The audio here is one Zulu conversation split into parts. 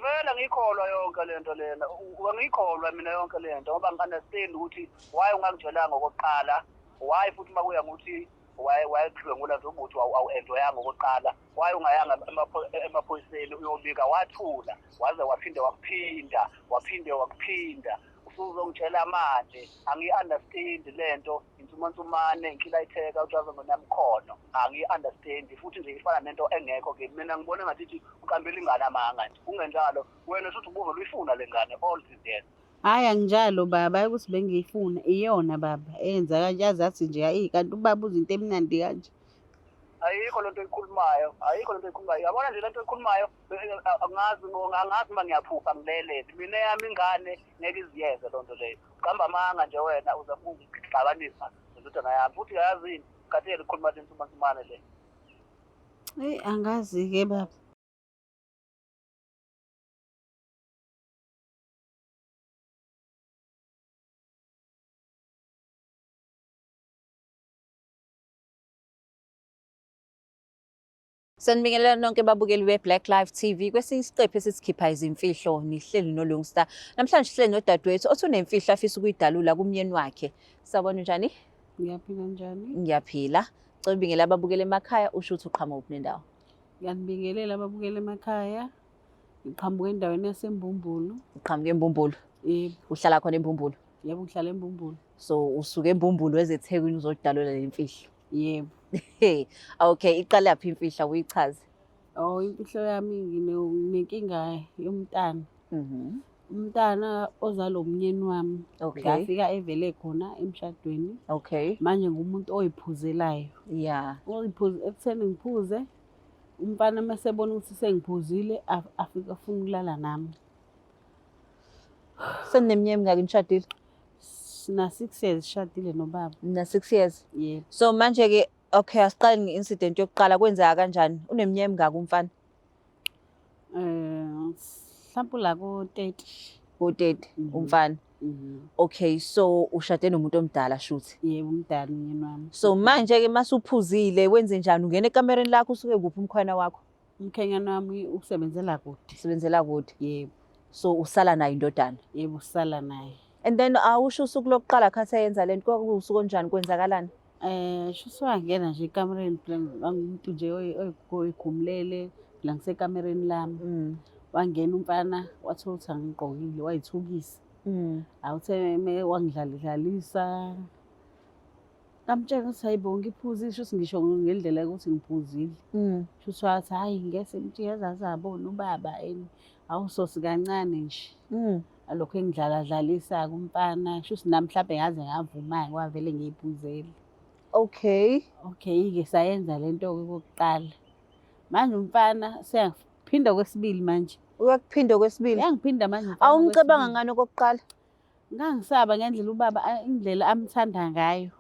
vele ngiyikholwa yonke lento lena ngiyikholwa mina yonke lento ngoba ngi-understand ukuthi why ungangitshelanga okokuqala why futhi uma kuya ngokuthi wayedlwengula nje ubuthi awu-enjoyanga okokuqala why ungayanga emaphoyiseni uyobika wathula waze waphinde wakuphinda usuzongitshela manje angiyi-understand lento insumansumane inkilayitheka utshwazwe ngonamkhono angiyi-understand futhi nje ifana nento engekho-ke mina ngibona ngathi uqambela ingane amanga nje kungenjalo wena shuthi ubuve luyifuna le ngane all season. Hhayi anginjalo baba, hayi ukuthi bengiyifuna iyona baba eyenza kanje yazathi nje hayi kanti ubaba uzinto emnandi kanje. Ayikho lento oyikhulumayo yabona nje lento oyikhulumayo angazi uma ngiyaphupha ngilelele mina yami ingane ngeke iziyeze loo nto leyo uqamba amanga nje wena uzama ukungixabanisa nendodana yami futhi yazini khathele ukhuluma lensumansumane le. Eyi angazi-ke baba. Sanibingelela nonke babukeli be-Black Live TV. Kwesinye isiqephu esisikhipha izimfihlo nihleli no-Long Star. Namhlanje sihleli nodadewethu othi unemfihlo afisa ukuyidalula kumyeni wakhe. Sawubona njani? Ngiyaphila njani? Ngiyaphila. Cela ubingelela ababukeli emakhaya usho ukuthi uqhamuka kuphi nendawo. Ngiyanibingelela ababukeli emakhaya. Ngiqhamuka endaweni yaseMbumbulu. Uqhamuka eMbumbulu? Yebo. Uhlala khona eMbumbulu? Yebo ngihlala eMbumbulu. So usuke eMbumbulu weze eThekwini uzodalula le mfihlo? Yebo. Okay, iqale yaphi imfihla uyichaze? Oh, imfihlo yami nginenkinga yomntana. Umntana ozalo umyeni wami. Okay. Ngafika evele khona emshadweni. Okay. Manje ngumuntu oyiphuzelayo. Yeah. Ekutheni ngiphuze, umfana mesebona ukuthi sengiphuzile afika afuna ukulala nami. Seneminyaka emingaki nishadile? Sina 6 years sishadile nobaba. Na 6 years? Yebo. So manje-ke okay, asiqale nge-incident yokuqala kwenzeka kanjani? Uneminyaka emingaki umfana? Mhlawumbe la ko-30. Ko-30 umfana. Okay, so ushade nomuntu omdala shuthi? Yebo, umdala umyeni wami. So manje-ke masuphuzile wenze njani? Ungena ekamereni lakho usuke kuphi umkhwena wakho? Umkhwenyana wami usebenzela kude. Usebenzela kude? Yebo. So usala naye indodana? Yebo, usala naye. And then awusho usuku lokuqala khathi ayenza lento kwakuwusuku onjani kwenzakalani? Shuthi wangena nje ekamereni ngumuntu nje oyigumulele la ngisekamereni lami. Wangena umfana wathola ukuthi angigqokile wayithukisa. Awuthe wangidlalisa. Ngamtshela ukuthi hayibo ngiphuzile shuthi ngisho ngendlela yokuthi ngiphuzile. Shuthi wathi hayi ngese mthiyaza azabona ubaba awusosi kancane nje. Alokho engidlaladlalisa kumfana shuthi nami mhlawumbe ngaze ngavuma kwavele ngiyiphuzele. Okay. Okay-ke sayenza lento-ke kokuqala. Manje umfana seyaphinda kwesibili manje. Uyakuphinda kwesibili? Uyangiphinda manje. Awumcabanga ngani okokuqala? Ngangisaba ngendlela ubaba indlela amthanda ngayo.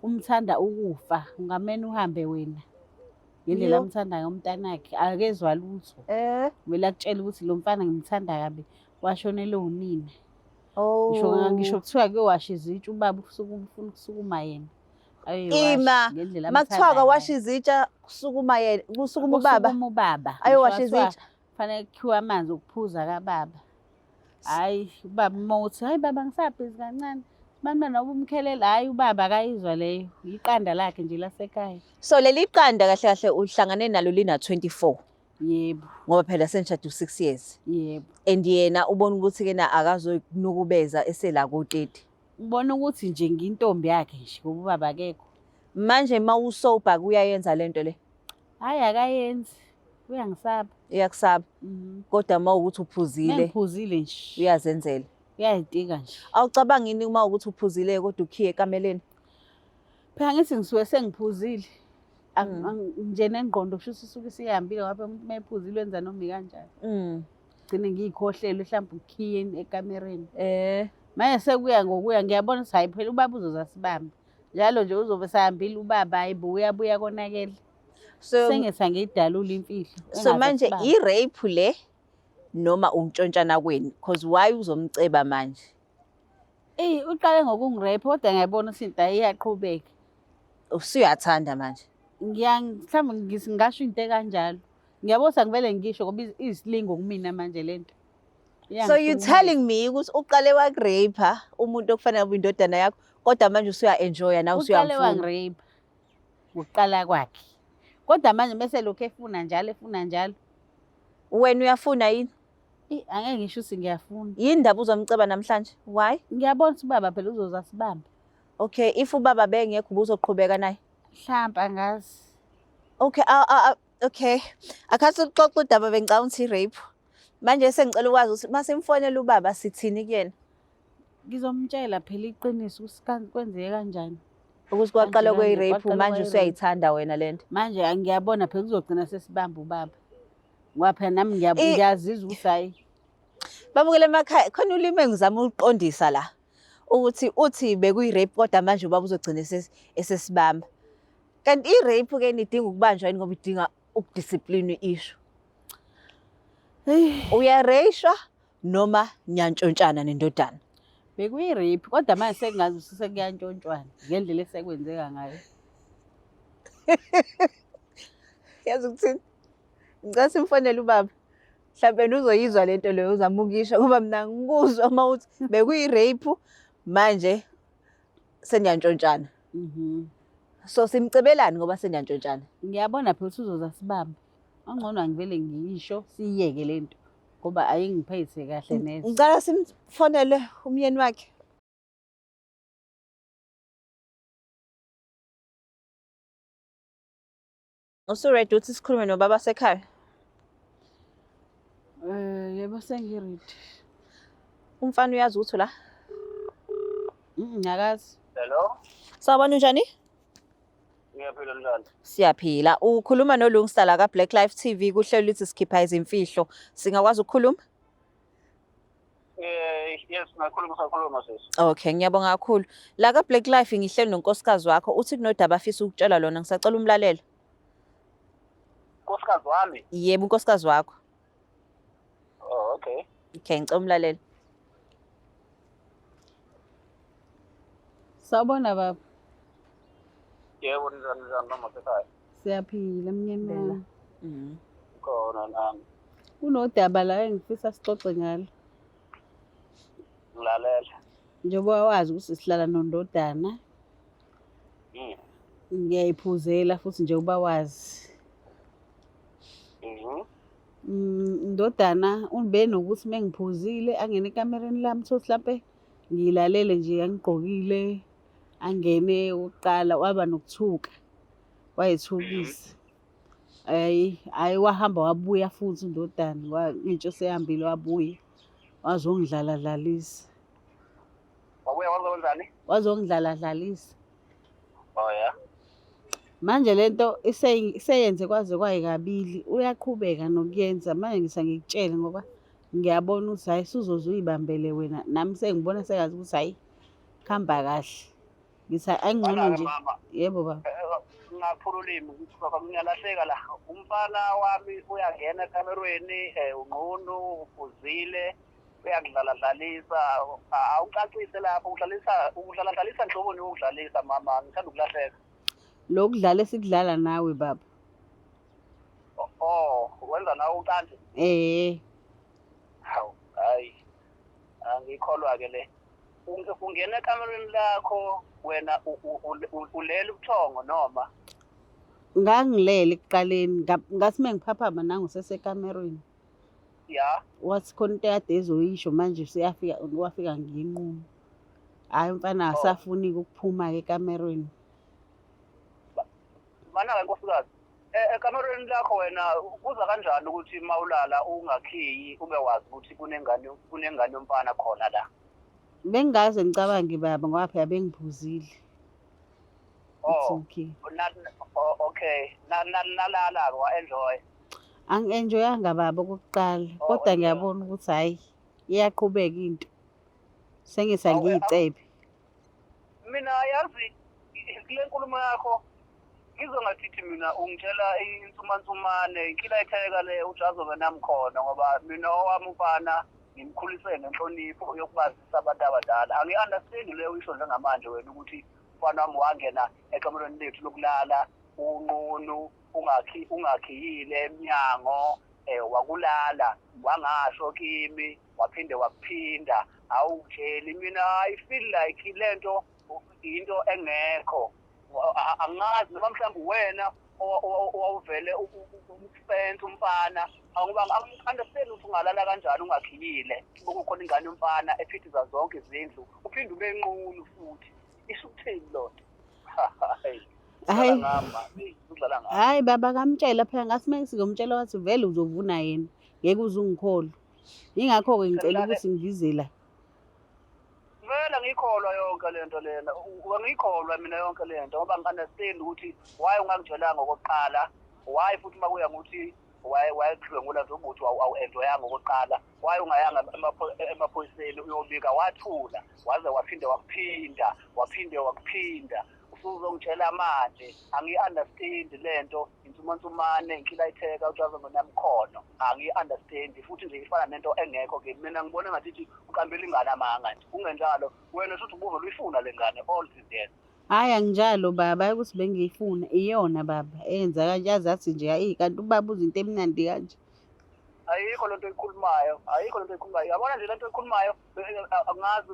Umthanda ukufa, ungamene uhambe wena. Ngendlela amthanda ngayo umntanakhe akezwa lutho. Vele akutshela ukuthi lo mfana ngimthanda kabi washonele unina. Ngisho kuthiwa kuyowasha izitsha ubaba ufuna ukusukuma yena. Ima makuthiwa washa izitsha kusukuma yena kusukuma ubaba. Kusukuma ubaba. Ayowasha izitsha. Kufanele kukhiwe amanzi okuphuza kababa. Hayi ubaba mothi hayi baba ngisabhizi kancane. Bantwana ubumkhelela hayi ubaba akayizwa leyo. Iqanda lakhe nje lasekhaya. So leli qanda kahle kahle uhlangane nalo lina 24. Yebo. Ngoba phela senishade 6 years. Yebo. And yena ubona ukuthi kena akazokunukubeza esela ko-30. Ubona ukuthi nje ngintombi yakhe nje ngoba ubaba akekho. Manje mawusoba kuyayenza lento le? Hayi akayenzi. Uyangisaba. Iyakusaba. Kodwa mawukuthi uphuzile. Ngiphuzile nje. Uyazenzela. Uyayitika nje. Awucabangi yini uma ukuthi uphuzile kodwa ukhiye ekameleni? Phela ngithi ngisuke sengiphuzile. Nje nengqondo kusho isuke sihambile ngoba mephuzile wenza noma kanjani. Gcine ngiyikhohlele mhlawumbe ukhiye ekamereni. Manje sekuya ngokuya ngiyabona ukuthi hayi phela ubaba uzoza sibambe. Njalo nje uzobe sahambile ubaba hayibo uyabuya konakele. Sengithi ngiyidalula imfihlo. So manje i-rape le noma untshontshana kweni because why uzomceba manje? Uqale ngokungirepa kodwa ngiyabona ukuthi into iyaqhubeka. Usuyathanda manje? Mhlawumbe ngisho into kanjalo. Ngiyabona sangivele ngisho ngoba isilingo kumina manje lento. So you telling me ukuthi uqale wakurape umuntu okufanele kube indodana yakho kodwa manje usuya-enjoya nawe uqale usuyamfuna. wangirape ukuqala kwakhe. Kodwa manje bese lokho efuna njalo. Wena uyafuna yini? Angeke ngisho ukuthi ngiyafuna. Yini indaba uzomceba namhlanje? Why? Ngiyabona ukuthi ubaba phela uzoza sibambe. Okay, if ubaba bengekho ubuzoqhubeka naye. Mhlawumbe angazi. Okay, okay. Akhathi uxoxa udaba bengicabanga ukuthi i-rape. Manje sengicela ukwazi ukuthi mase imfonela ubaba sithini kuyena? Ngizomtshela phela iqiniso ukuthi kwenzeke kanjani. Ukuthi kwaqala kwe-rape Kwaqala manje kwe-rape. usuyayithanda wena lento. Manje ngiyabona phela kuzogcina sesibamba ubaba. Ngoba phela nami ngiyazizwa ukuthi hayi. Bamukele emakhaya khona ulimi engizama ukuqondisa la. Ukuthi uthi bekuyi-rape kodwa manje ubaba uzogcina esesibamba. Kanti i-rape ke nidinga ukubanjwa yini ngoba idinga ukudiscipline isho. Uyareyishwa noma niyantshontshana nendodana? Bekuyi-rape kodwa manje sengazi ukuthi sekuyantshontshwana ngendlela esekwenzeka ngayo. Yazi ukuthini? Ngicela simfonele ubaba. Mhlawumbe uzoyizwa lento leyo uzama ukisho ngoba mina ngikuzwa uma uthi bekuyi-rape manje seniyantshontshana. So simcebelani ngoba seniyantshontshana? Ngiyabona phela ukuthi uzoza sibamba. Angcono angivele ngiyisho siyeke lento ngoba ayingiphethe kahle neze. Ngicela simfonele umyeni wakhe. Usu-ready ukuthi sikhulume nobaba sekhaya? Yebo sengiridi. Umfana uyazi ukuthi la? Ngiyakazi. Hello. Sawubona unjani? Ngiyaphila njani? Siyaphila. Ukhuluma noLungisa la ka-Black Life TV kuhlelo lithi sikhipha izimfihlo. Singakwazi ukukhuluma? Yes, sakhuluma sisi. Okay, ngiyabonga kakhulu. La ka-Black Life ngihleli nonkosikazi wakho uthi kunodaba afisa ukutshela lona ngisacela umlalelo. Nkosikazi wami? Yebo, unkosikazi wakho. Oh, okay. Okay, ngicela umlalelo. Sawubona baba. Yebo, njani noma sekhaya? Siyaphila mnyeni wami. Khona nami. Kunodaba la engifisa sixoxe ngalo. Ngilalela. Njengoba wazi ukuthi sihlala nondodana. Ngiyayiphuzela futhi nje uba wazi. Indodana unibe nokuthi mengiphuzile angene ekamereni lami thothi mhlambe ngilalele nje angigqokile angene uqala waba nokuthuka wayethukisa hayi wahamba wabuya futhi indodana into seyihambile wabuya wazongidlala dlalisa. Wabuya wazonzani? Wazongidlala dlalisa. Oh yeah. Manje lento iseyenze kwaze kwayikabili uyaqhubeka nokuyenza manje ngisangikutshela ngoba ngiyabona ukuthi hayi suzoze uyibambele wena nami sengibona sengazi ukuthi hayi khamba kahle. Ngithi angcono nje. Yebo baba. Ngaphula ulimi ngiyalahleka la. Umfana wami uyangena ekamerweni unqunu ufuzile uyakudlala dlalisa awucacise lapho udlala dlalisa nhloboni ukudlalisa mama ngithanda ukulahleka. Lokudlala esikudlala nawe baba. Oh, wenza nawe uqande? Hawu, hayi. Angikholwa ke le. Ungena ekamereni lakho wena ulela ubuthongo noma? Ngangilele ekuqaleni ngathi mengiphaphama nangu sesekamerweni. Ya. Wathi khona into kade ezoyisho manje wafika nginquma. Hayi mfana asafuni ukuphuma ke ekamerweni. Mana nkosikazi ekamereni lakho wena kuza kanjani ukuthi mawulala ungakhiyi ube wazi ukuthi kunengane yomfana khona la? Bengaze ngicabange baba ngoba phela bengiphuzile. Okay. Nalala wa-enjoy. Angi-enjoyanga baba okokuqala kodwa ngiyabona ukuthi hayi iyaqhubeka into. Sengithi angiyicebe. Mina yazi kule nkulumo yakho ngizongathithi mina ungitshela insumansumane inkila etheka le ujazobe nami khona ngoba mina owami umfana ngimkhulise ngenhlonipho yokubazisa abantu abadala. Angi-understand leyo isho njengamanje wena ukuthi umfana wami wangena ekamereni lethu lokulala unqunu ungakhiyile eminyango wakulala wangasho kimi waphinde wakuphinda awutsheli mina I feel like lento into engekho angazi noma mhlawumbe wena owuvele umfense umfana angi-understand ukuthi ungalala kanjani ungakhiyile kukhona ingane yomfana ephithiza zonke izindlu uphinde ube nqunu futhi isukutheni lonto hayi baba kamtshela phela ngathi uma sizomtshela wathi vele uzovuna yena ngeke uze ungikholwe yingakho-ke ngicela ukuthi ngivize la vele ngiyikholwa yonke lento lena ngiyikholwa mina yonke lento ngoba ngi-understand ukuthi why ungangitshelanga okokuqala why futhi uma kuya ngokuthi wayexhwengula nje ubuthi awu-enjoyanga okokuqala why ungayanga emaphoyiseni uyobika wathula waze waphinde wakuphinda usuzongitshela manje angi-understand lento insumansumane ngikilayitheka ujaze ngonamkhono angi-understand futhi nje ifana nento engekho ke mina ngibona ngathi uqambela ingane amanga nje kungenjalo wena futhi ubuvele uyifuna le ngane all this years hhayi anginjalo baba hayi ukuthi bengiyifuna iyona baba eyenza kanje azathi nje hayi kanti ubaba uzinto emnandi kanje ayikho lento eyikhulumayo yabona nje lento eyikhulumayo angazi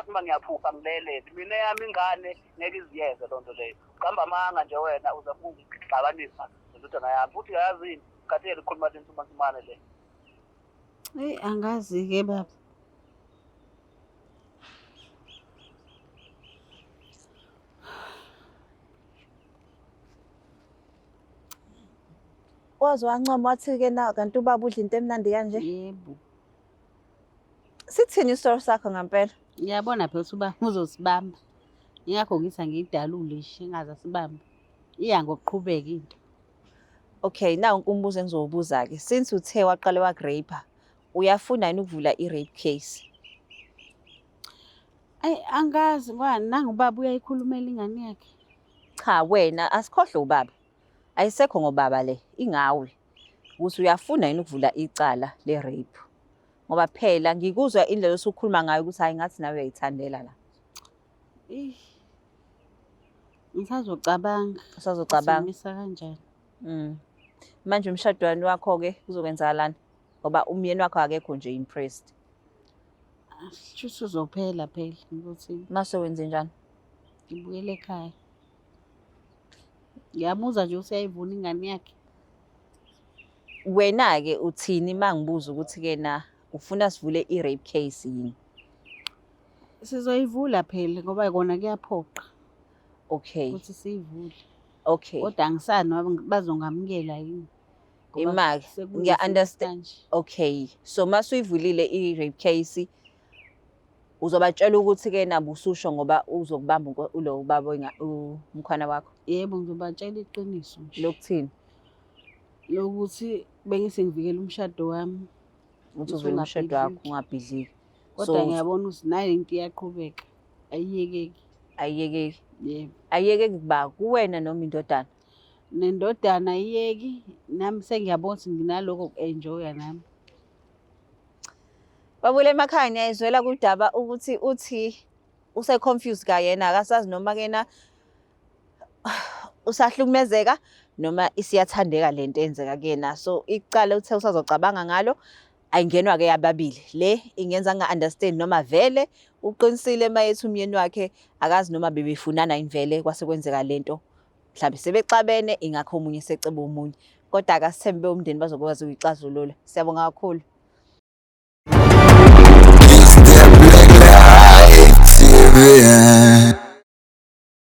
uma ngiyaphupha ngilelele mina yami ingane ngeke iziyeze loo nto leyo uqamba amanga nje wena uza kungixabanisa nendodana yami futhi uyazini kathele ikhuluma lensumansumane le eyi angazi-ke baba waze wancoma wathi-ke na kanti ubaba udla into emnandi kanje yebo sithini istori sakho ngampela ngiyabona phela ukuthi ubaba uzosibamba yingakho ngithi angiyidalule nje engaze asibambe iya ngokuqhubeka into okay nawu umbuzo engizowubuza-ke since uthe waqale wakureyipha uyafuna yini ukuvula i-rape case ayi angazi ngwani nangubaba uyayikhulumela ingane yakhe cha wena asikhohlwe ubaba ayisekho ngobaba le ingawe ukuthi uyafuna yini ukuvula icala le-rape ngoba phela ngikuzwa indlela osukhuluma ngayo ukuthi hayi ngathi nawe uyayithandela la ngisazocabanga usazocabanga kanjani manje umshado wani wakho-ke uzokwenzakalani ngoba umyeni wakho akekho nje impressed shuthi uzophela phela ngikuthini mase wenze njani ngibuyele ekhaya ngiyamuza nje ukuthi uyayivuna ingane yakhe wena-ke uthini uma ngibuza ukuthi-ke na ufuna sivule i-rape case yini sizoyivula phela ngoba kona kuyaphoqa okay ukuthi siyivule okay kodwa angisani noma bazongamukela yini imaki ngiya-understand okay so mase uyivulile i-rape case uzobatshela ukuthi-ke nabo ususho ngoba uzokubamba ulo ubaba umkhwana wakho yebo ngizobatshela iqiniso nje lokuthini lokuthi bengisengivikela umshado wami ukuthi uvele umshado wakho ungabhidliki kodwa ngiyabona ukuthi nayo into iyaqhubeka ayiyekeki ayiyekeki yebo ayiyekeki kuba kuwena noma indodana nendodana ayiyeki nami sengiyabona ukuthi nginaloko ku-enjoya nami babule emakhaya ngiyayizwela kudaba ukuthi uthi use-confused kayena akasazi noma kena usahlukumezeka noma isiyathandeka lento eyenzeka kuyena so icala uthe usazocabanga ngalo ayingenwa-ke yababili le ingenza nga-understand noma vele uqinisile mayethi umyeni wakhe akazi noma bebefunana imvele kwase kwenzeka lento mhlawumbe sebexabene ingakho omunye seceba omunye kodwa akasithembe umndeni bazokwazi ukuyixazulula siyabonga kakhulu